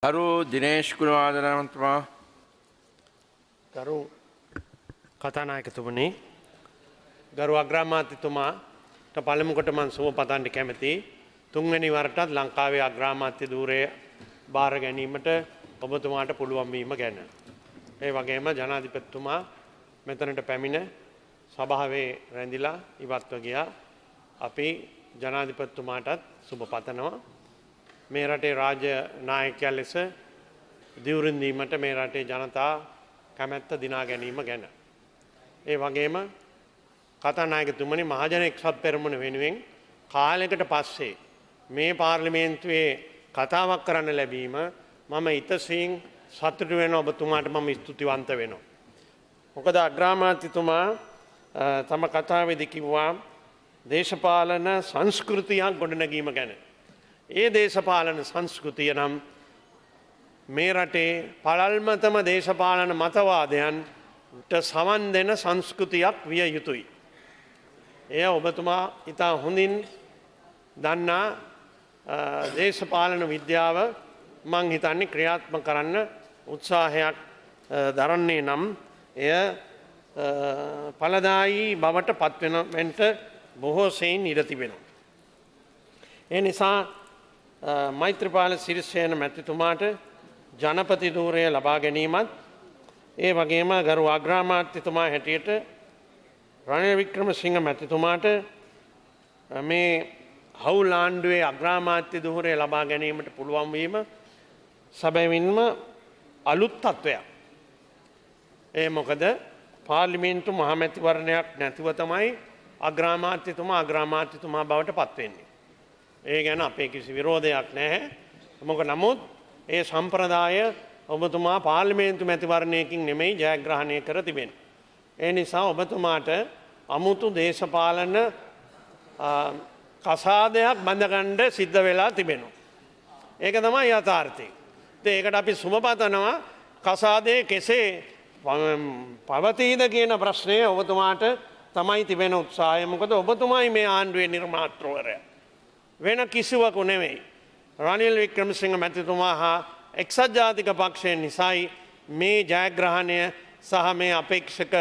ගරු දිනේෂ් ගුණවර්ධනතුමා ගරු කතානායකතුමනි ගරු අග්‍රාමාත්‍යතුමාට පළමු කොට මම සුබ පතන්න කැමැතියි. තුන්වෙනි වරටත් ලංකාවේ අග්‍රාමාත්‍ය ධූරය බාර ගැනීමට ඔබතුමාට පුළුවන් වීම ගැන. ඒ වගේම ජනාධිපතිතුමා මෙතනට පැමිණ සභාවේ රැඳිලා ඉවත්ව ගියා. අපි ජනාධිපතිතුමාටත් සුබ පතනවා. මේ රටේ රාජ්‍ය නායකයා ලෙස දිවුරින් දීමට මේ රටේ ජනතා කැමැත්ත දිනා ගැනීම ගැන. ඒ වගේම කතානායකතුමනි මහජන එක්සත් පෙරමුණ වෙනුවෙන් කාලයකට පස්සේ මේ පාර්ලිමේන්තුවේ කතාවක් කරන්න ලැබීම මම ඉතසින් සතුටු වෙනවා. ඔබතුමාට මම ස්තුතිවන්ත වෙනවා. මොකද අග්‍රාමාත්‍යතුමා තම කතාවේදී කිව්වා දේශපාලන සංස්කෘතියක් ගොඩනැගීම ගැන. ඒ දේශපාලන සංස්කෘතිය නම් මේ රටේ පළල්මතම දේශපාලන මතවාදයන්ට සවන් දෙන සංස්කෘතියක් විය යුතුයි. එය ඔබතුමා ඉතා හොඳින් දන්නා දේශපාලන විද්‍යාව මං හිතන්නේ ක්‍රියාත්මක කරන්න උත්සාහයක් දරන්නේ නම් එය ඵලදායී බවට පත්වෙනට බොහෝ සෙයින් ඉඩ තිබෙනවා. ඒ නිසා මෛත්‍රීපාල සිරිසේන මැතිතුමාට ජනපති ධූරය ලබා ගැනීමත් ඒ වගේම ගරු අග්‍රාමාත්‍යතුමා හැටියට රනිල් වික්‍රමසිංහ මැතිතුමාට මේ හවුල් ආණ්ඩුවේ අග්‍රාමාත්‍ය ධූරය ලබා ගැනීමට පුළුවන් වීම සැබවින්ම අලුත් තත්ත්වයක්. ඒ මොකද පාර්ලිමේන්තු මහමැතිවරණයක් නැතිව තමයි අග්‍රාමාත්‍යතුමා බවට පත් වෙන්නේ. ඒ ගැන අපේ කිසි විරෝධයක් නැහැ. මොකද නමුත් ඒ සම්ප්‍රදාය ඔබතුමා පාර්ලිමේන්තු මැතිවරණයකින් නෙමෙයි ජයග්‍රහණය කර තිබෙන්නේ. ඒ නිසා ඔබතුමාට අමුතු දේශපාලන කසාදයක් බඳගන්න සිද්ධ වෙලා තිබෙනවා. ඒක තමයි යථාර්ථය. ඒකට අපි සුබ පතනවා. කසාදේ කෙසේ පවතීද කියන ප්‍රශ්නය ඔබතුමාට තමයි තිබෙන උත්සාහය. මොකද ඔබතුමායි මේ ආණ්ඩුවේ නිර්මාතෘවරයා. වෙන කිසිවකු නෙවෙයි. රනිල් වික්‍රමසිංහ මැතිතුමා හා එක්සත් ජාතික පක්ෂය නිසායි මේ ජයග්‍රහණය සහ මේ අපේක්ෂක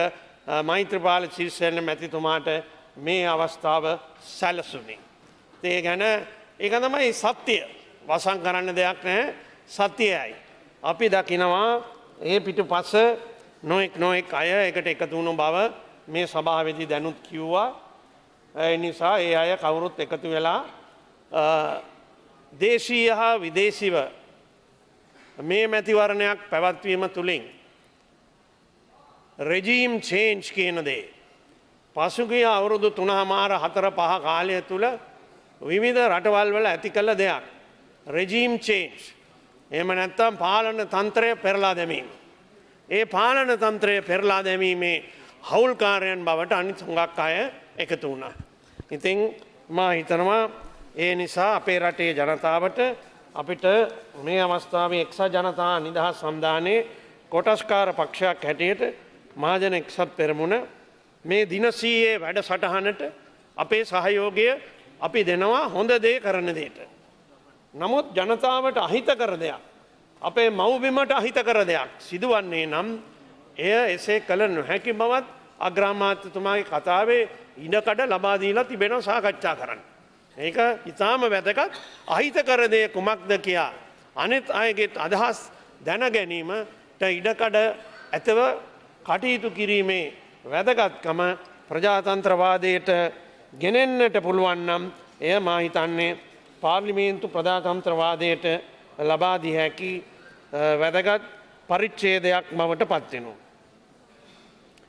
මෛත්‍රීපාල සිරිසේන මැතිතුමාට මේ අවස්ථාව සැලසුනේ. ඒ ගැන ඒක තමයි සත්‍යය. වසන් කරන්න දෙයක් නැහැ. සත්‍යයයි. අපි දකිනවා ඒ පිටුපස නොඑක් අය එකට එකතු වුණු බව මේ සභාවේදී දැනුත් කිව්වා. ඒ නිසා ඒ අය කවුරුත් එකතු වෙලා දේශීය හා විදේශීව මේ මැතිවරණයක් පැවැත්වීම තුළින් රෙජීම් චේන්ජ් කියන දේ පසුගිය අවුරුදු 3.5 කාලය තුළ විවිධ රටවල් වල ඇති කළ දෙයක්. රෙජීම් චේන්ජ්. එහෙම නැත්නම් පාලන තන්ත්‍රය පෙරලා දැමීම. ඒ පාලන තන්ත්‍රය පෙරලා දැමීමේ හවුල්කාරයන් බවට අනිත් හුඟක් අය එකතු වුණා. ඉතින් මා හිතනවා ඒ නිසා අපේ රටේ ජනතාවට අපිට මේ අවස්ථාවේ එක්සත් ජනතා නිදහස් සම්දානයේ කොටස්කාර පක්ෂයක් හැටියට මහජන එක්සත් පෙරමුණ මේ දිනසීයේ වැඩසටහනට අපේ සහයෝගය අපි දෙනවා හොඳ දේ කරන දෙයට. නමුත් ජනතාවට අහිතකර දෙයක් අපේ මව්බිමට අහිතකර දෙයක් සිදුවන්නේ නම් එය එසේ කළ නොහැකි බවත් අග්‍රාමාත්‍යතුමාගේ කතාවේ ඉඩකඩ ලබා දීලා තිබෙනවා සාකච්ඡා කරන්න. ඒක ඉතාම වැදගත්. අහිතකර දේ කුමක්ද කියා අනිත් අයගේ අදහස් දැන ගැනීමට ඉඩකඩ ඇතව කටයුතු කිරීමේ වැදගත්කම ප්‍රජාතන්ත්‍රවාදයට ගෙනෙන්නට පුළුවන් නම් එය මා හිතන්නේ පාර්ලිමේන්තු ප්‍රජාතන්ත්‍රවාදයට ලබා දී හැකි වැදගත් පරිච්ඡේදයක් බවට පත් වෙනවා.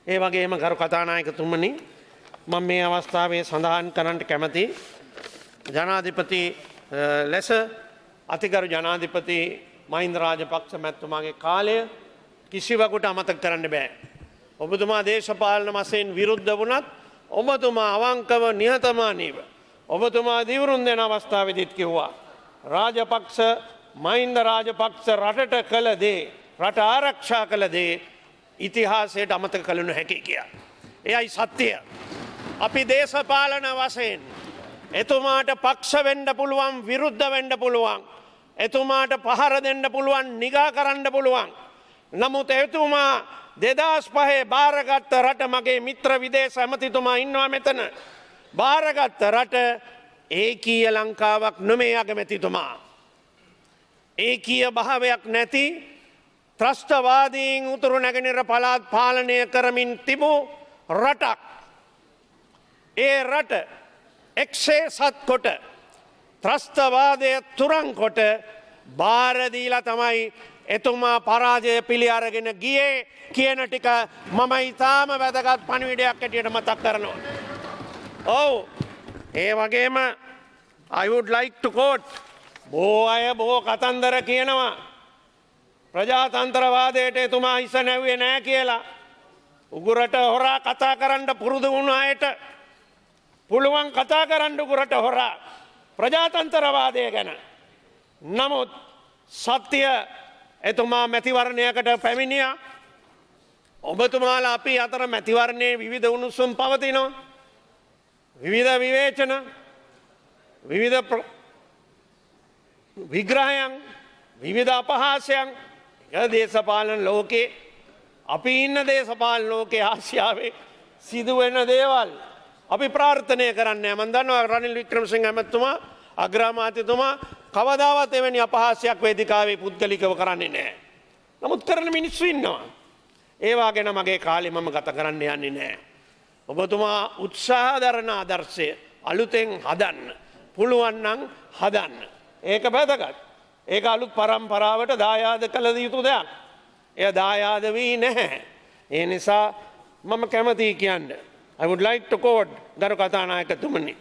ඒ වගේම ගරු කතානායකතුමනි මම මේ අවස්ථාවේ සඳහන් කරන්නට කැමතියි ජනාධිපති ලෙස අතිගරු ජනාධිපති මහින්ද රාජපක්ෂ මැතිතුමාගේ කාලය කිසිවකුට අමතක කරන්න බෑ. ඔබතුමා දේශපාලන වශයෙන් විරුද්ධ වුණත් ඔබතුමා අවංකව නිහතමානීව ඔබතුමා දිවුරුම් දෙන අවස්ථාවේදීත් කිව්වා රාජපක්ෂ මහින්ද රාජපක්ෂ රටට කළ දේ රට ආරක්ෂා කළ දේ ඉතිහාසයට අමතක කළ නොහැකි කියලා. එයයි සත්‍යය. අපි දේශපාලන වශයෙන් එතුමාට පක්ෂ වෙන්න පුළුවන් විරුද්ධ වෙන්න පුළුවන් එතුමාට පහර දෙන්න පුළුවන් නිගා කරන්න පුළුවන්. නමුත් එතුමා 2005 බාරගත්ත රට මගේ මිත්‍ර විදේශ ඇමතිතුමා ඉන්නවා මෙතන. බාරගත්ත රට ඒකීය ලංකාවක් නොමේ අගමැතිතුමා. ඒකීය භාවයක් නැති ත්‍රස්තවාදීන් උතුරු නැගෙනහිර පළාත් පාලනය කරමින් තිබූ රටක්. ඒ රට එක්සේසත් කොට ත්‍රස්තවාදය තුරන් කොට බාරදීලා තමයි එතුමා පරාජය පිළි අරගෙන ගියේ කියන ටික මම ඉතාම වැදගත් පණිවිඩයක් ඇටියට මතක් කරනවා. ඔව් ඒ වගේම I would like to quote බොහෝ අය බොහෝ කතන්දර කියනවා ප්‍රජාතන්ත්‍රවාදයට එතුමා හිස නැව්වේ නෑ කියලා. උගුරට හොරා කතා කරන්න පුරුදු වුණ අයට පුළුවන් කතා කරන්න උගුරට හොරා ප්‍රජාතන්ත්‍රවාදය ගැන. නමුත් සත්‍ය එතුමා මැතිවරණයකට පැමිණියා. ඔබතුමාලා අපි අතර මැතිවරණයේ විවිධ උණුසුම් පවතිනවා. විවිධ විවේචන විවිධ විග්‍රහයන් විවිධ අපහාසයන් දේශපාලන ලෝකේ අපි ඉන්න දේශපාලන ලෝකේ ආසියාවේ සිදුවෙන දේවල් අපි ප්‍රාර්ථනය කරන්නේ. මම දන්නවා රනිල් වික්‍රමසිංහ ඇමතුමා අග්‍රාමාත්‍යතුමා කවදාවත් එවැනි අපහාසයක් වේදිකාවේ පුද්ගලිකව කරන්නේ නැහැ. නමුත් කරන මිනිස්සු ඉන්නවා. ඒවා ගැන මගේ කාලේ මම ගත කරන්න යන්නේ නැහැ. ඔබතුමා උත්සාහ දරන ආදර්ශය අලුතෙන් හදන්න පුළුවන් නම් හදන්න. ඒක වැදගත්. ඒක අලුත් පරම්පරාවට දායාද කළ යුතු දෙයක්. එය දායාද වී නැහැ. ඒ නිසා මම කැමතියි කියන්න. I would like to quote ගරු කතානායකතුමනි.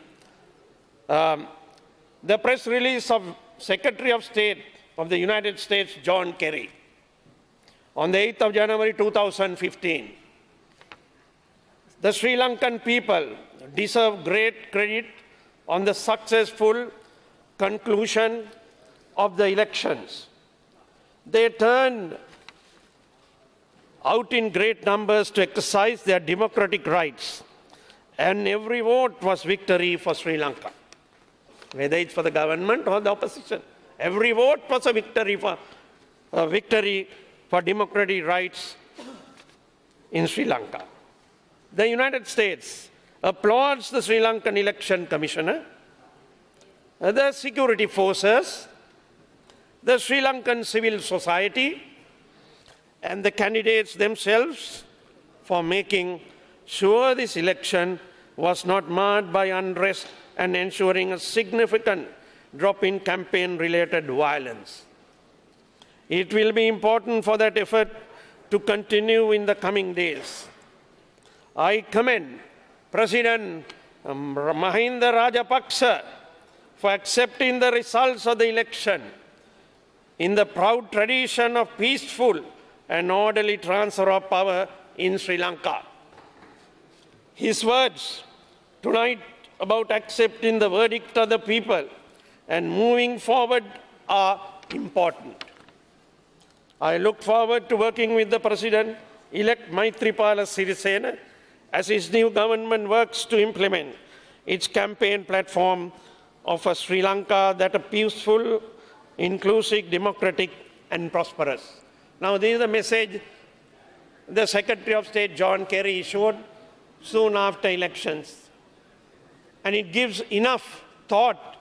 The press release of Secretary of State of the United States John Kerry on the 8th of January 2015. The Sri Lankan people deserve great credit on the successful conclusion of the elections. They turned out in great numbers to exercise their democratic rights, and every vote was victory for Sri Lanka. Whether it's for the government or the opposition, every vote was a victory for democratic rights in Sri Lanka. The United States applauds the Sri Lankan Election Commissioner, the security forces, the Sri Lankan civil society, and the candidates themselves for making sure this election was not marred by unrest and ensuring a significant drop in campaign-related violence. It will be important for that effort to continue in the coming days. I commend President Mahinda Rajapaksa for accepting the results of the election in the proud tradition of peaceful and orderly transfer of power in Sri Lanka. His words tonight about accepting the verdict of the people and moving forward are important. I look forward to working with the President-elect Maithripala Sirisena as his new government works to implement its campaign platform of a Sri Lanka that is peaceful, inclusive, democratic, and prosperous. Now, this is the message the Secretary of State John Kerry issued soon after elections. And it gives enough thought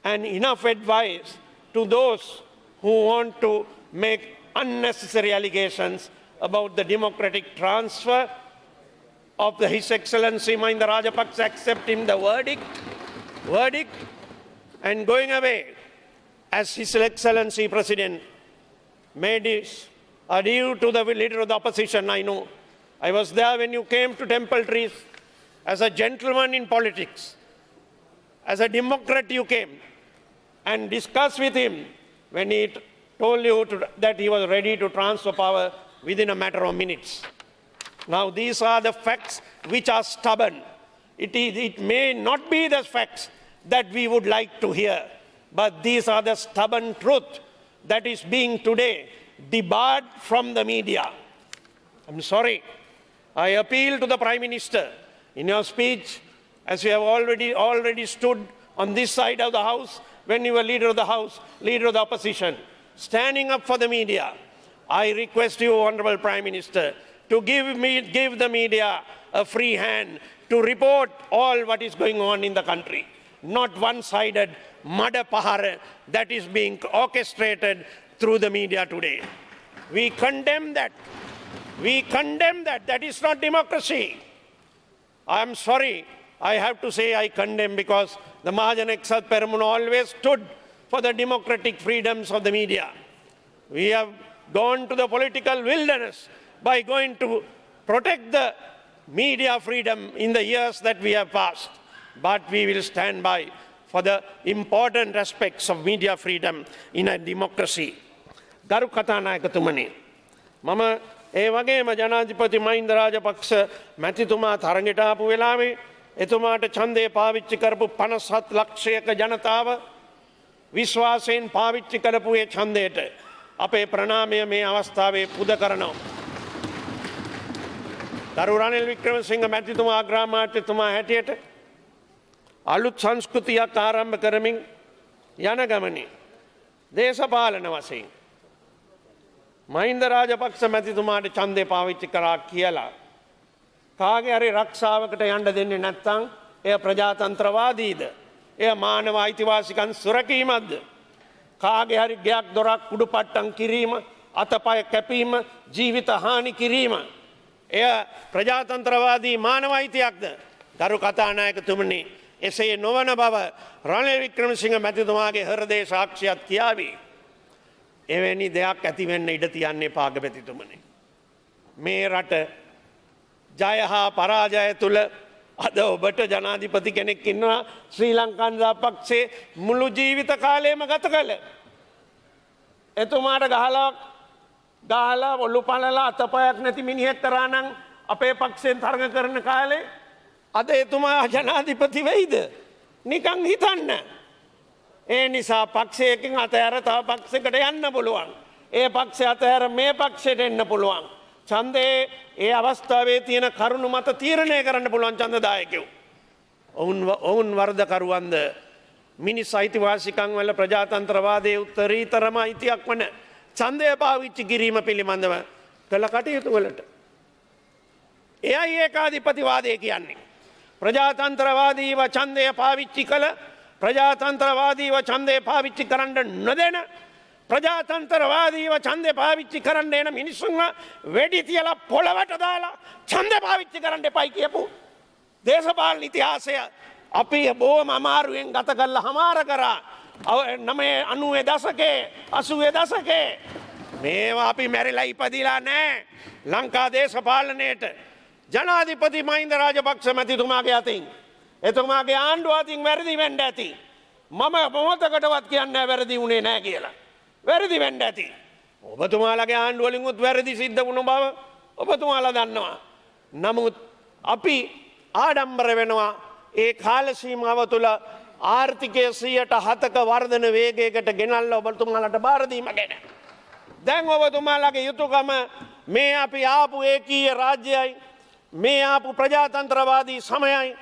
and enough advice to those who want to make unnecessary allegations about the democratic transfer of His Excellency Mahinda Rajapaksa accepting the verdict and going away as His Excellency President made his adieu to the leader of the opposition. I know. I was there when you came to Temple Trees as a gentleman in politics. As a Democrat you came and discussed with him when he told you that he was ready to transfer power within a matter of minutes. Now these are the facts which are stubborn. It may not be the facts that we would like to hear, but these are the stubborn truth that is being today debarred from the media. I'm sorry. I appeal to the Prime Minister in your speech, as you have already stood on this side of the House when you were leader of the House, leader of the opposition, standing up for the media. I request you, Honorable Prime Minister, to give the media a free hand to report all what is going on in the country. Not one-sided mada pahara that is being orchestrated through the media today. We condemn that. We condemn that. That is not democracy. I am sorry. I have to say I condemn because the Mahajan Exat Peramuna always stood for the democratic freedoms of the media. We have gone to the political wilderness by going to protect the media freedom in the years that we have passed. But we will stand by for the important aspects of media freedom in a democracy. Garu Kathanayakatumani. Mama ඒ වගේම ජනාධිපති මහින්ද රාජපක්ෂ මැතිතුමා තරඟට ආපු වෙලාවේ එතුමාට ඡන්දය පාවිච්චි කරපු 57 ලක්ෂයක ජනතාව විශ්වාසයෙන් පාවිච්චි කරපු ඒ ඡන්දයට අපේ ප්‍රණාමය මේ අවස්ථාවේ පුද කරනවා. දරු රනිල් වික්‍රමසිංහ මැතිතුමා අග්‍රාමාත්‍යතුමා හැටියට අලුත් සංස්කෘතියක් ආරම්භ කරමින් යන ගමනේ දේශපාලන වශයෙන් මහින්ද රාජපක්ෂ මැතිතුමාට ඡන්දය පාවිච්චි කරා කියලා කාගේ හරි රක්ෂාවකට යන්න දෙන්නේ නැත්නම් එය ප්‍රජාතන්ත්‍රවාදීද? එය මානව අයිතිවාසිකම් සුරකීමක්ද? කාගේ හරි ගයක් දොරක් කුඩුපට්ටම් කිරීම, අතපය කැපීම, ජීවිත හානි කිරීම එය ප්‍රජාතන්ත්‍රවාදී මානව අයිතියක්ද? ගරු කතානායකතුමනි, එසේ නොවන බව රනිල් වික්‍රමසිංහ මැතිතුමාගේ හෘදේ සාක්ෂියත් කියාවි. එවැනි දෙයක් ඇති වෙන්න ඉඩ තියන්නේ පාගපතිතුමනි. මේ රට ජය හා පරාජය තුල අද ඔබට ජනාධිපති කෙනෙක් ඉන්නවා ශ්‍රී ලංකා ජනපක්ෂයේ මුළු ජීවිත කාලයම ගත කළ. එතුමාට ගහලා ඔලු පළලා අතපයක් නැති මිනිහෙක් කරා නම් අපේ පක්ෂයෙන් තරඟ කරන කාලේ අද එතුමා ජනාධිපති වෙයිද? නිකන් හිතන්න. ඒ නිසා පක්ෂයකින් අතහැර තව පක්ෂයකට යන්න පුළුවන්. ඒ පක්ෂය අතහැර මේ පක්ෂයට එන්න පුළුවන්. ඡන්දේ ඒ අවස්ථාවේ තියෙන කරුණු මත තීරණය කරන්න පුළුවන් ඡන්දදායකයෝ. ඔවුන් වරදකරුවන්ද මිනිස් අයිතිවාසිකම් වල ප්‍රජාතන්ත්‍රවාදයේ උත්තරීතරම අයිතියක් වන ඡන්දය පාවිච්චි කිරීම පිළිබඳව කළ කටයුතු වලට. එයයි ඒකාධිපතිවාදය කියන්නේ. ප්‍රජාතන්ත්‍රවාදීව ඡන්දය පාවිච්චි කළ ප්‍රජාතන්ත්‍රවාදීව ඡන්දය පාවිච්චි කරන්න නොදෙන ප්‍රජාතන්ත්‍රවාදීව ඡන්දය පාවිච්චි කරන්න එන මිනිස්සුන්ව වෙඩි තියලා පොළවට දාලා ඡන්දය පාවිච්චි කරන්න එපයි කියපු දේශපාලන ඉතිහාසය අපි බොහොම අමාරුවෙන් ගත කරලා හමාර කරා 90 දශකේ 80 දශකේ මේවා අපි මැරිලා ඉපදිලා නැහැ. ලංකා දේශපාලනයේට ජනාධිපති මහින්ද රාජපක්ෂ මැතිතුමාගේ අතින් එතුමාගේ ආණ්ඩුව අතින් වැරදි වෙන්න ඇති. මම මොහොතකටවත් කියන්නේ වැරදි වුණේ නැහැ කියලා. වැරදි වෙන්න ඇති. ඔබතුමාලගේ ආණ්ඩුව වලින් උත් වැරදි සිද්ධ වුණ බව ඔබතුමාලා දන්නවා. නමුත් අපි ආඩම්බර වෙනවා ඒ කාල සීමාව තුළ ආර්ථිකය 7%ක වර්ධන වේගයකට ගෙනල්ලා ඔබතුමාලට බාර දීම ගැන. දැන් ඔබතුමාලගේ යුතුයකම මේ අපි ආපු ඒකීය රාජ්‍යයයි මේ ආපු ප්‍රජාතන්ත්‍රවාදී සමයයි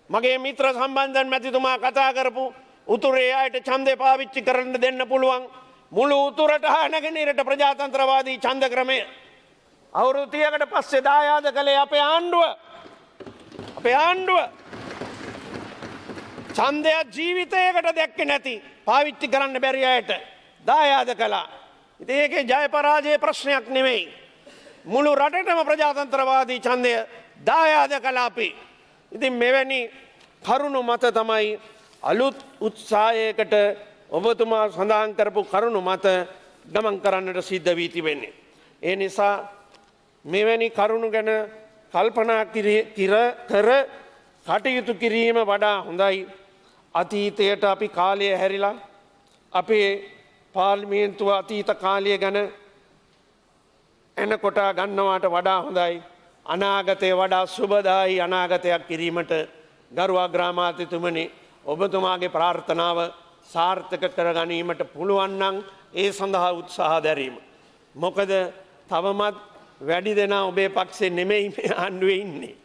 මගේ මිත්‍ර සම්බන්ධන් මැතිතුමා කතා කරපු උතුරේ අයට ඡන්දය පාවිච්චි කරන්න දෙන්න පුළුවන් මුළු උතුරට හා නැගෙනහිරට ප්‍රජාතන්ත්‍රවාදී ඡන්ද ක්‍රමය අවුරුදු 30කට පස්සේ දායාද කළේ අපේ ආණ්ඩුව. අපේ ආණ්ඩුව ඡන්දය ජීවිතයකට දැක්කේ නැති පාවිච්චි කරන්න බැරි අයට දායාද කළා. ඉතින් ඒකේ ජය පරාජය ප්‍රශ්නයක් නෙමෙයි. මුළු රටටම ප්‍රජාතන්ත්‍රවාදී ඡන්දය දායාද කළා අපි. ඉතින් මෙවැනි කරුණු මත තමයි අලුත් උත්සාහයකට ඔබතුමා සඳහන් කරපු කරුණු මත ගමන් කරන්නට සිද්ධ වී තිබෙන්නේ. ඒ නිසා මෙවැනි කරුණු ගැන කල්පනා කර කටයුතු කිරීම වඩා හොඳයි. අතීතයට අපි කාලය හැරිලා අපේ පාර්ලිමේන්තුව අතීත කාලය ගැන එනකොට ගන්නවාට වඩා හොඳයි. අනාගතය වඩා සුබදායි අනාගතයක් කිරීමට ගරු අග්‍රාමාත්‍යතුමනි ඔබතුමාගේ ප්‍රාර්ථනාව සාර්ථක කර ගැනීමට පුළුවන් නම් ඒ සඳහා උත්සාහ දැරීම. මොකද තවමත් වැඩි දෙනා ඔබේ පක්ෂේ නෙමෙයි මේ ආණ්ඩුවේ ඉන්නේ.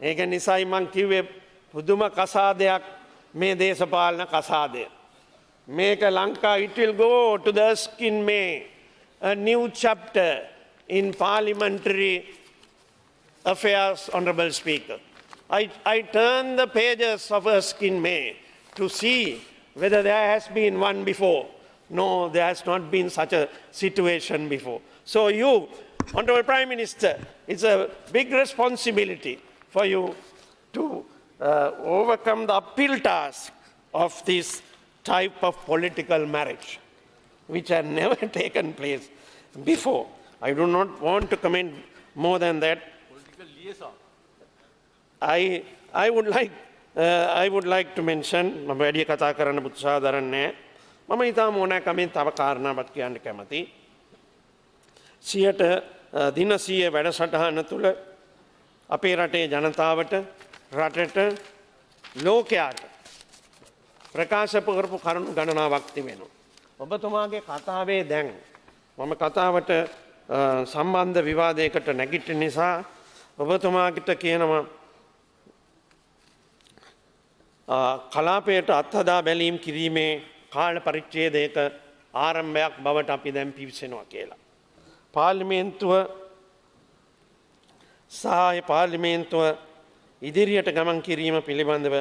ඒක නිසායි මං කිව්වේ පුදුම කසාදයක් මේ දේශපාලන කසාදය. මේක Lanka, it will go to the Erskine May, a new chapter in parliamentary affairs, Honourable Speaker. I turn the pages of Erskine May to see whether there has been one before. No, there has not been such a situation before. So you, Honourable Prime Minister, it's a big responsibility for you to overcome the uphill task of this type of political marriage, which had never taken place before. I do not want to comment more than that. Political liaison. I would like to mention, මම වැඩි කතා කරන්න උත්සාහ දරන්නේ නැහැ. මම ඊටම ඕනෑකමින් තව කාරණාවක් කියන්න කැමතියි. දින 100 වැඩසටහන තුළ අපේ රටේ ජනතාවට, රටට, ලෝකයාට ප්‍රකාශ කරපු කරුණු ගණනාවක් තිබෙනවා. ඔබතුමාගේ කතාවේ දැන් මම කතාවට සම්බන්ධ විවාදයකට නැගිටින නිසා ඔබතුමාට කියනවා කලාපයට අත්හදා බැලීම් කිරීමේ කාල පරිච්ඡේදයක ආරම්භයක් බවට අපි දැන් පිවිසෙනවා කියලා. පාර්ලිමේන්තුව ඉදිරියට ගමන් කිරීම පිළිබඳව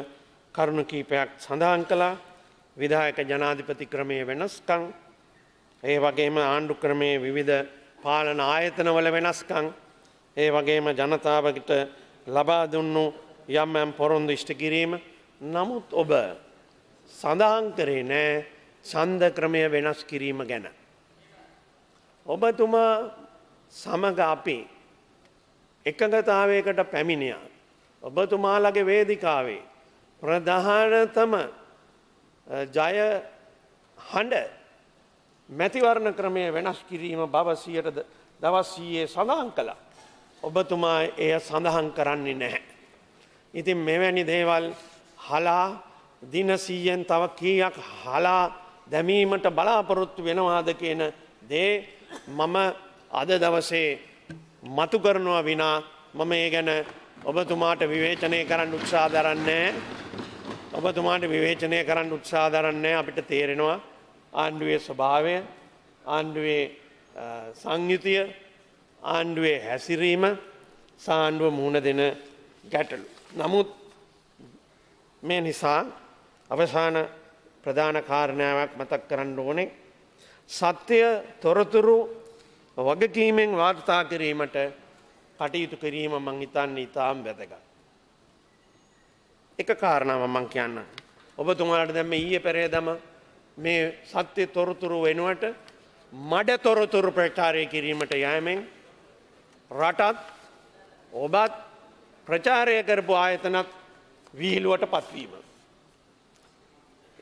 කරුණු කීපයක් සඳහන් කළා. විධායක ජනාධිපති ක්‍රමයේ වෙනස්කම්, ඒ වගේම ආණ්ඩු ක්‍රමයේ විවිධ පාලන ආයතනවල වෙනස්කම්, ඒ වගේම ජනතාවකට ලබා දුන්නු යම් යම් පොරොන්දු ඉෂ්ට කිරීම. නමුත් ඔබ සඳහන් කරේ නෑ ඡන්ද ක්‍රමය වෙනස් කිරීම ගැන. ඔබතුමා සමග අපි එකඟතාවයකට පැමිණියා. ඔබතුමාලගේ වේදිකාවේ ප්‍රධානතම ජය හඬ මැතිවරණ ක්‍රමය වෙනස් කිරීම බව දවස් 100 සඳහන් කළා. ඔබතුමා එය සඳහන් කරන්නේ නැහැ. ඉතින් මෙවැනි දේවල් හලා දින 100න් තව කීයක් හලා දැමීමට බලාපොරොත්තු වෙනවාද කියන දේ මම අද දවසේ මතු කරනවා විනා මම ඒ ගැන ඔබතුමාට විවේචනය කරන්න උත්සාහ දරන්නේ. ඔබතුමාට විවේචනය කරන්න උත්සාහ දරන්නේ. අපිට තේරෙනවා ආණ්ඩුවේ ස්වභාවය, ආණ්ඩුවේ සංයුතිය, ආණ්ඩුවේ හැසිරීම, ආණ්ඩුව මුහුණ දෙන ගැටලු. නමුත් මේ නිසා අවසාන ප්‍රධාන කාරණාවක් මතක් කරන්න ඕනේ. සත්‍ය තොරතුරු වගකීමෙන් වාර්තා කිරීමට කටයුතු කිරීම මං හිතන්නේ ඉතාම වැදගත්. එක කාරණාවක් මං කියන්නම්. ඔබතුමාලට දැන් මේ ඊයේ පෙරේදම මේ සත්‍ය තොරතුරු වෙනුවට මඩ තොරතුරු ප්‍රචාරය කිරීමට යෑමෙන් රටත් ඔබත් ප්‍රචාරය කරපු ආයතනත් විහිළුවට පත්වීම.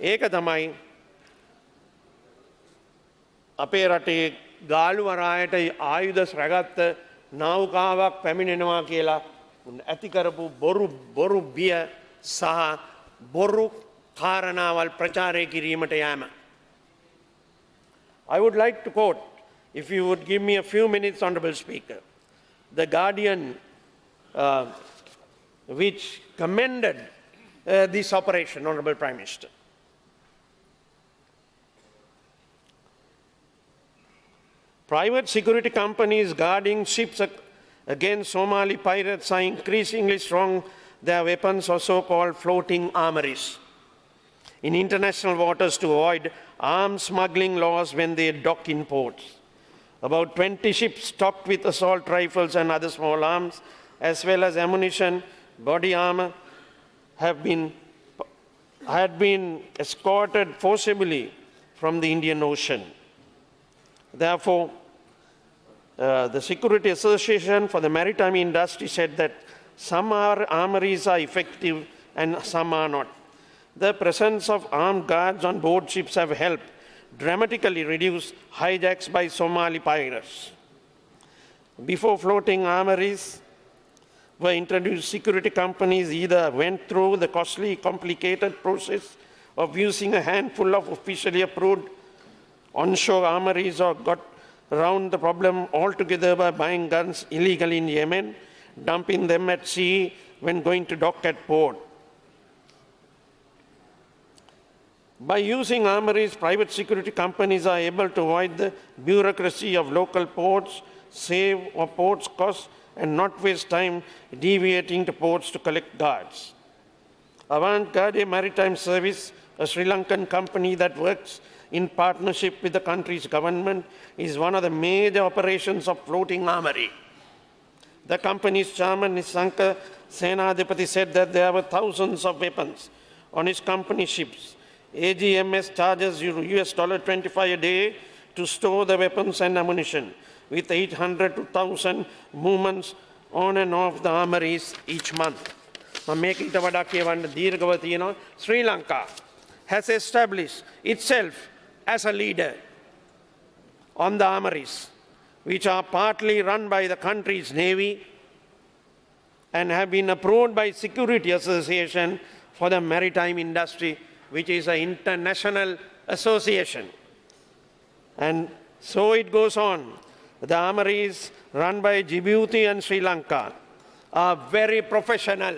ඒක තමයි අපේ රටේ ගාලු වරායට ආයුධ රැගත්ත නෞකාවක් පැමිණෙනවා කියලා ඇති කරපු බොරු බිය සහ බොරු කාරණාවල් ප්‍රචාරය කිරීමට යෑම. I would like to quote, if you would give me a few minutes, Honourable Speaker, The Guardian, which commended this operation, Honourable Prime Minister. Private security companies guarding ships against Somali pirates are increasingly strong their weapons or so-called floating armories in international waters to avoid arms smuggling laws when they dock in ports. About 20 ships stocked with assault rifles and other small arms, as well as ammunition, body armor, had been escorted forcibly from the Indian Ocean. Therefore, the Security Association for the Maritime Industry said that some armories are effective and some are not. The presence of armed guards on board ships have helped dramatically reduce hijacks by Somali pirates. Before floating armories were introduced, security companies either went through the costly, complicated process of using a handful of officially approved onshore armories or got around the problem altogether by buying guns illegally in Yemen, dumping them at sea when going to dock at port. By using armories, private security companies are able to avoid the bureaucracy of local ports, save or ports costs, and not waste time deviating to ports to collect guards. Avantgarde Maritime Service, a Sri Lankan company that works in partnership with the country's government, is one of the major operations of floating armory. The company's chairman, Nisanka Senadipati, said that there were thousands of weapons on his company ships. AGMS charges $25 a day to store the weapons and ammunition, with 800 to 1,000 movements on and off the armories each month. Sri Lanka has established itself as a leader on the armories, which are partly run by the country's navy and have been approved by Security Association for the Maritime Industry, which is an international association. And so it goes on. The armories run by Djibouti and Sri Lanka are very professional.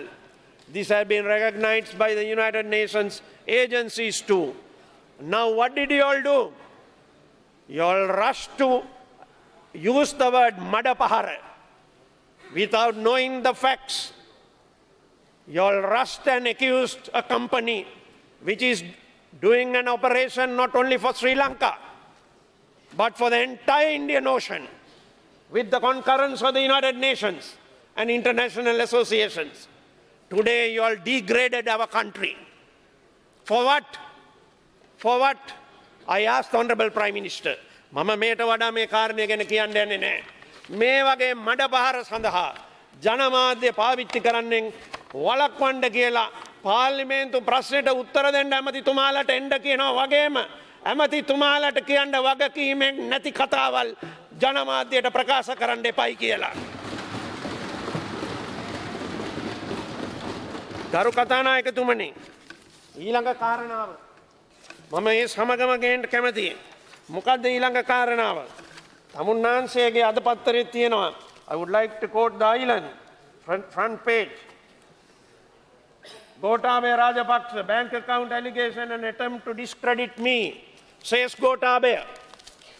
These have been recognized by the United Nations agencies too. Now what did you all do? You all rushed to use the word Madapahara without knowing the facts. You all rushed and accused a company which is doing an operation not only for Sri Lanka, but for the entire Indian Ocean, with the concurrence of the United Nations and international associations. Today you all degraded our country. For what? For what? I asked the Honorable Prime Minister. Mama මේට වඩා මේ කාරණය ගැන කියන්න යන්නේ නැහැ. මේ වගේ මඩපහර සඳහා ජනමාධ්‍ය පාවිච්චි කරන්නේ වළක්වන්න කියලා පාර්ලිමේන්තු ප්‍රශ්නෙට උත්තර දෙන්න ඇමතිතුමාලට එන්න කියනවා වගේම ඇමතිතුමාලට කියන්න වගකීමෙන් නැති කතාවල් ජනමාධ්‍යයට ප්‍රකාශ කරන්න එපයි කියලා. ගරු කතානායකතුමනි, ඊළඟ කාරණාව මම මේ සමගම ගේන්න කැමතියි. මොකද්ද ඊළඟ කාරණාව? තමුන්නාන්සේගේ අද පත්තරේ තියෙනවා. I would like to quote the island front page. Gotabaya Rajapaksa, bank account allegation and attempt to discredit me, says Gotabaya.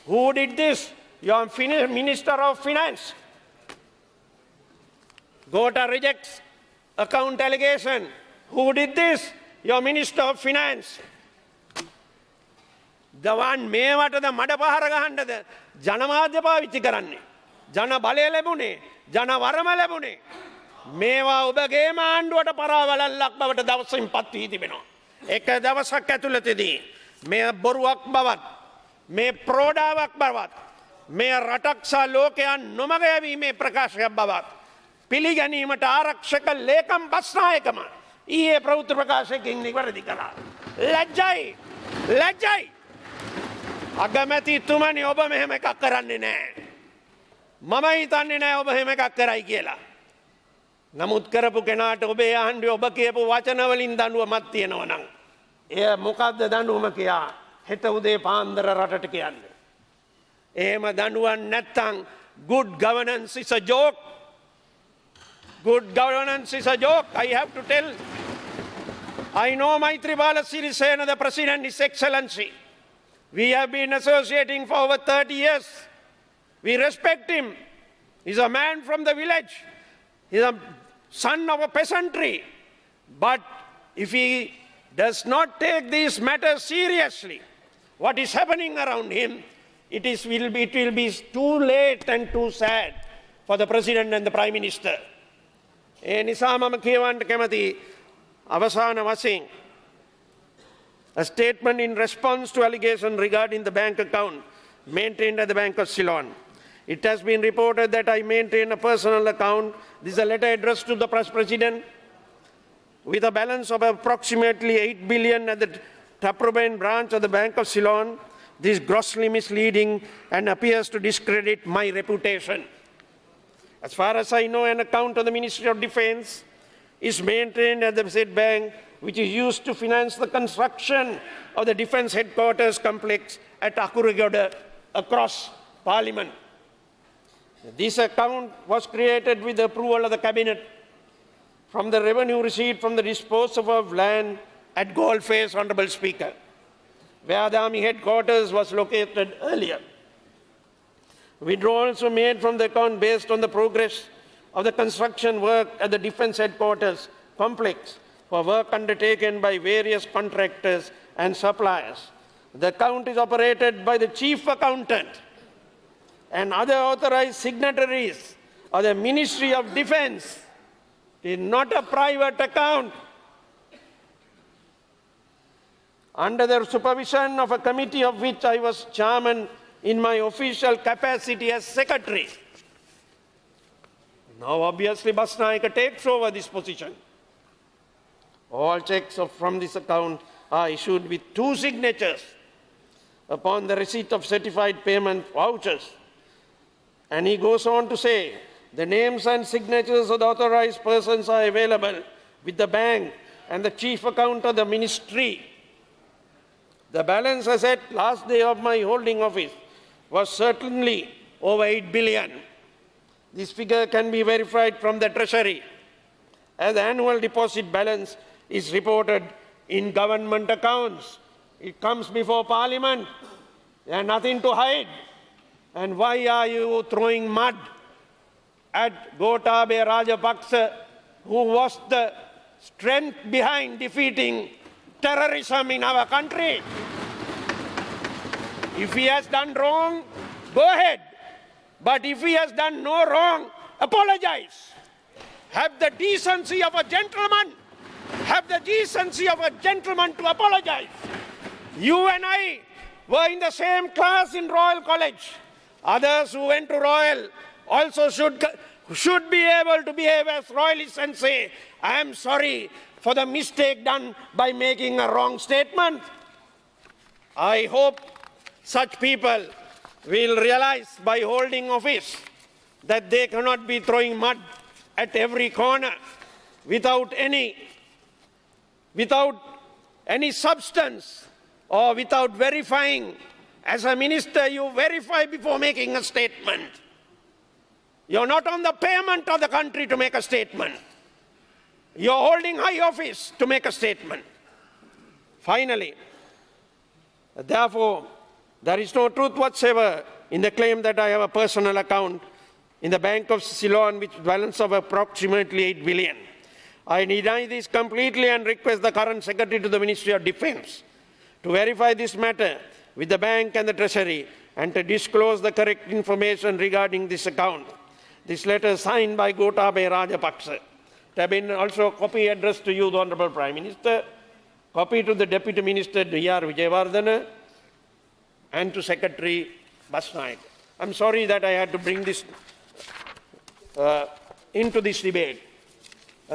Who did this? Your Minister of Finance. Gota rejects account allegation. Who did this? Your Minister of Finance. දවන් මේවටද මඩපහර ගහන්නද ජනමාධ්‍ය පාවිච්චි කරන්නේ. ජන බලය ලැබුණේ, ජන වරම ලැබුණේ. මේවා ඔබගේම ආණ්ඩුවට පරාවලල්ලක් බවට දවසින් පත් වී තිබෙනවා. එක දවසක් ඇතුළතදී මේ බොරුවක් බවත්, මේ ප්‍රෝඩාවක් බවත්, මේ රටක් සහ ලෝකයන් නොමග යැවීමේ ප්‍රකාශයක් බවත් පිළිගැනීමට ආරක්ෂක ලේකම් බස්නායකම ඊයේ ප්‍රවෘත්ති ප්‍රකාශකකින් නිවැරදි කළා. ලැජ්ජයි, ලැජ්ජයි. අගමැතිතුමනි, ඔබ මෙහෙම එකක් කරන්නේ නැහැ. මම හිතන්නේ නැහැ ඔබ එහෙම එකක් කරයි කියලා. නමුත් කරපු කෙනාට ඔබේ ආණ්ඩුවේ ඔබ කියපු වචන වලින් දඬුවමක් තියෙනවා නම් එය මොකද්ද දඬුවම කියා හෙට උදේ පාන්දර රටට කියන්නේ. එහෙම දඬුවම් නැත්තම් good governance is a joke. Good governance is a joke. I have to tell. I know Maithripala Sirisena, the President, His Excellency. We have been associating for over 30 years. We respect him. He's a man from the village. He's a son of a peasantry. But if he does not take these matters seriously, what is happening around him, it will be too late and too sad for the President and the Prime Minister. ඒ නිසා මම කියවන්න කැමති අවසාන වශයෙන් a statement in response to allegation regarding the bank account maintained at the Bank of Ceylon. It has been reported that I maintain a personal account. This is a letter addressed to the President with a balance of approximately 8 billion at the Taprobane branch of the Bank of Ceylon. This is grossly misleading and appears to discredit my reputation. As far as I know, an account of the Ministry of Defense is maintained at the said bank, which is used to finance the construction of the Defence Headquarters complex at Akurigoda across Parliament. This account was created with the approval of the Cabinet from the revenue received from the disposal of land at Goldface, Honourable Speaker. where the army headquarters was located earlier. Withdrawals were made from the account based on the progress of the construction work at the defense headquarters complex for work undertaken by various contractors and suppliers. The account is operated by the chief accountant and other authorized signatories of the Ministry of Defense. It is not a private account. Under the supervision of a committee of which I was chairman in my official capacity as secretary. Now obviously Basnayaka takes over this position. All checks from this account are issued with 2 signatures upon the receipt of certified payment vouchers. And he goes on to say, the names and signatures of the authorized persons are available with the bank and the chief account of the ministry. The balance as at last day of my holding office was certainly over 8 billion. This figure can be verified from the Treasury, as the annual deposit balance is reported in government accounts. It comes before Parliament. There is nothing to hide. And why are you throwing mud at Gotabaya Rajapaksa, who was the strength behind defeating terrorism in our country? If he has done wrong, go ahead. But if he has done no wrong, apologize. Have the decency of a gentleman. Have the decency of a gentleman to apologize. You and I were in the same class in Royal College. Others who went to Royal also should be able to behave as royalists and say, I am sorry for the mistake done by making a wrong statement. I hope such people will realize by holding office that they cannot be throwing mud at every corner without any substance or without verifying. As a minister, you verify before making a statement. You're not on the payment of the country to make a statement. You're holding high office to make a statement. Finally, therefore, there is no truth whatsoever in the claim that I have a personal account in the Bank of Ceylon with a balance of approximately 8 billion. I deny this completely and request the current Secretary to the Ministry of Defense to verify this matter with the bank and the Treasury and to disclose the correct information regarding this account. This letter signed by Gotabaya Rajapaksa. There have been also a copy addressed to you, the Honourable Prime Minister, copy to the Deputy Minister D.R. Vijayawardena, and to Secretary Basnayaka. I'm sorry that I had to bring this into this debate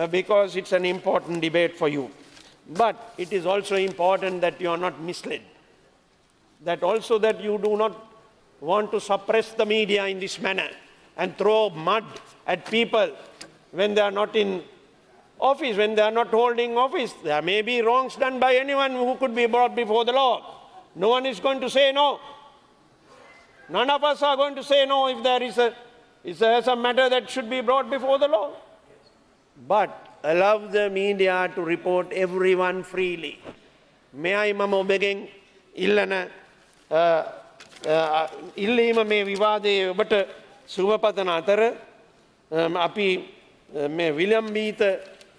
because it's an important debate for you. But it is also important that you are not misled. That also that you do not want to suppress the media in this manner and throw mud at people when they are not in office, when they are not holding office. There may be wrongs done by anyone who could be brought before the law. No one is going to say no. None of us are going to say no if there is a matter that should be brought before the law. But allow the media to report everyone freely. May I mama obegen illana illima me vivade obata suvapatana atara අපි මේ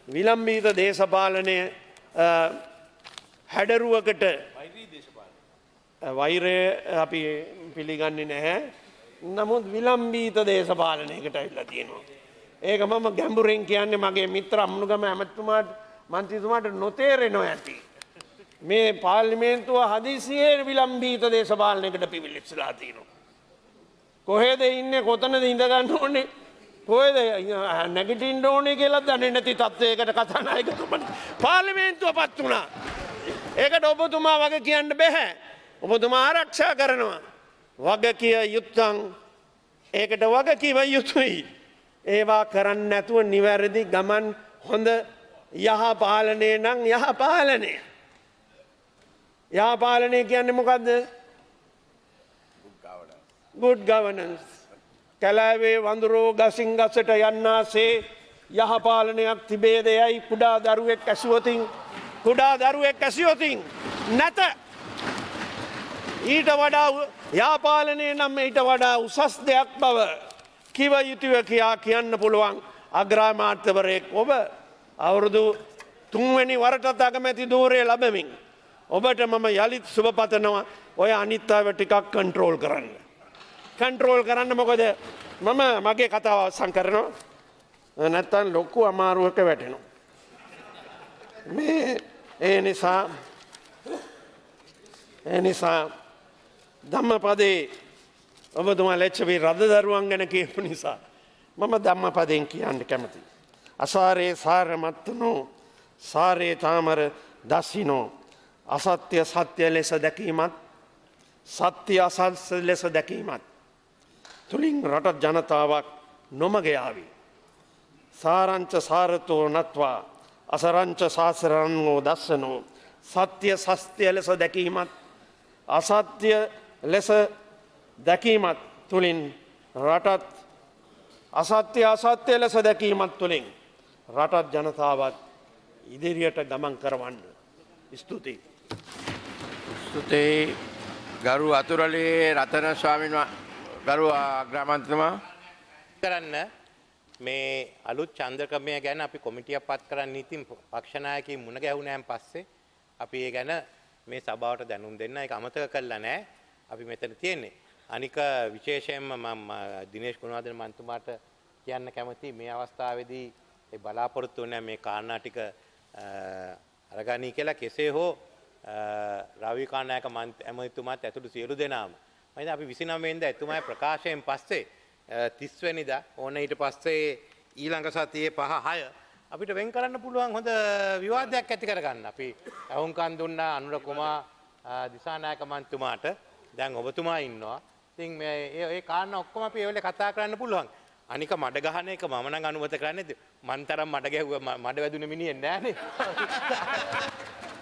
විලම්බීත දේශපාලනය හැඩරුවකට වෛරය අපි පිළිගන්නේ නැහැ. නමුත් විලම්බීත දේශපාලනයකට ඇවිල්ලා තියෙනවා. ඒක මම ගැඹුරෙන් කියන්නේ මගේ මිත්‍ර අම්නුගම ඇමතිතුමාට මන්ත්‍රීතුමාට නොතේරෙනවා ඇති. මේ පාර්ලිමේන්තුව හදිසියේ විලම්බීත දේශපාලනයකට පිවිලිච්චලා තියෙනවා. කොහෙද ඉන්නේ කොතනද ඉඳ ගන්න ඕනේ කොහෙද නැගිටින්න ඕනේ කියලා දන්නේ නැති තත්ත්වයකට කතානායකතුමනි පාර්ලිමේන්තුව පත් වුණා. ඒකට ඔබතුමා වගේ කියන්න බෑ. ඔබතුමා ආරක්ෂා කරනවා. වගකිය යුත්තන් ඒකට වගකිව යුතුයි. ඒවා කරන්නේ නැතුව නිවැරදි ගමන් හොඳ යහ පාලනය නම් යහ පාලනය. යහ පාලනය කියන්නේ මොකද්ද? Good governance. කැලෑවේ වඳුරෝ ගසින් ගසට යන්නාසේ යහපාලනයක් තිබේදයයි කුඩා දරුවෙක් ඇසුවතින් නැත. ඊට වඩා යාපාලනය නම් ඊට වඩා උසස් දෙයක් බව කිව යුතුව කියා කියන්න පුළුවන් අග්‍රාමාත්‍යවරයෙක් ඔබ අවුරුදු 3 වෙනි වරටත් අගමැති ධූරය ලැබමින් ඔබට මම යලිත් සුබ පතනවා ඔය අනිත් අයව ටිකක් කන්ට්‍රෝල් කරන්න. කන්ට්‍රෝල් කරන්න මොකද මම මගේ කතාව අවසන් කරනවා නැත්තම් ලොකු අමාරුවක වැටෙනවා. මේ ඒ නිසා ධම්මපදේ ඔබතුමා ලෙච්චවී රදදරුවන් ගැන කියපු නිසා මම ධම්මපදයෙන් කියන්න කැමතියි. අසාරේ සාරමත්තුනෝ සාරේ තාමර දස්සිනෝ අසත්‍ය සත්‍ය ලෙස දැකීමත් සත්‍ය අසත්‍ය ලෙස දැකීමත් තුලින් රට ජනතාවක් නොමග යාවි. සාරංච සාරතෝ නත්වා අසරංච සාසරංගෝ දස්සනෝ සත්‍ය සත්‍ය ලෙස දැකීමත් අසත්‍ය ලෙස දැකීමත් තුලින් රටත් අසත්‍ය අසත්‍ය ලෙස දැකීමත් තුලින් රටත් ජනතාවත් ඉදිරියට ගමන් කරවන්න. ස්තුතියි. ස්තුතියි ගරු අතුරලේ රතන ස්වාමීන් ගරු අග්‍රාමාත්‍යතුමා කරන්න මේ අලුත් ඡන්දක්‍රමය ගැන අපි කොමිටියක් පත් කරන්න ඉතින් පක්ෂ නායකයින් මුණ ගැහුණාන් පස්සේ අපි ඒ ගැන මේ සභාවට දැනුම් දෙන්න ඒක අමතක කළා නෑ. අපි මෙතන තියෙන්නේ. අනික විශේෂයෙන්ම මම දිනේෂ් ගුණවර්ධන මන්තුමාට කියන්න කැමතියි මේ අවස්ථාවේදී ඒ බලාපොරොත්තු වෙන මේ කාරණා ටික අරගනී කියලා කෙසේ හෝ රවි කානායක ඇමතිතුමාත් ඇතුළු සියලු දෙනාම මම අපි 29 වෙනිදා එතුමාගේ ප්‍රකාශයෙන් පස්සේ 30 වෙනිදා ඕන ඊට පස්සේ ඊළඟ සතියේ 5-6 අපිට වෙන් කරන්න පුළුවන් හොඳ විවාදයක් ඇති කරගන්න. අපි අහුම්කන් දුන්නා අනුර කුමා දිසානායක මන්තුමාට. දැන් ඔබතුමා ඉන්නවා. ඉතින් මේ කාරණා ඔක්කොම අපි ඒ වෙලේ කතා කරන්න පුළුවන්. අනික මඩ ගහන එක මම නම් අනුමත කරන්නේ මන් තරම් මඩ ගැහුවා මඩ වැදුනේ මිනිහෙක් නෑනේ.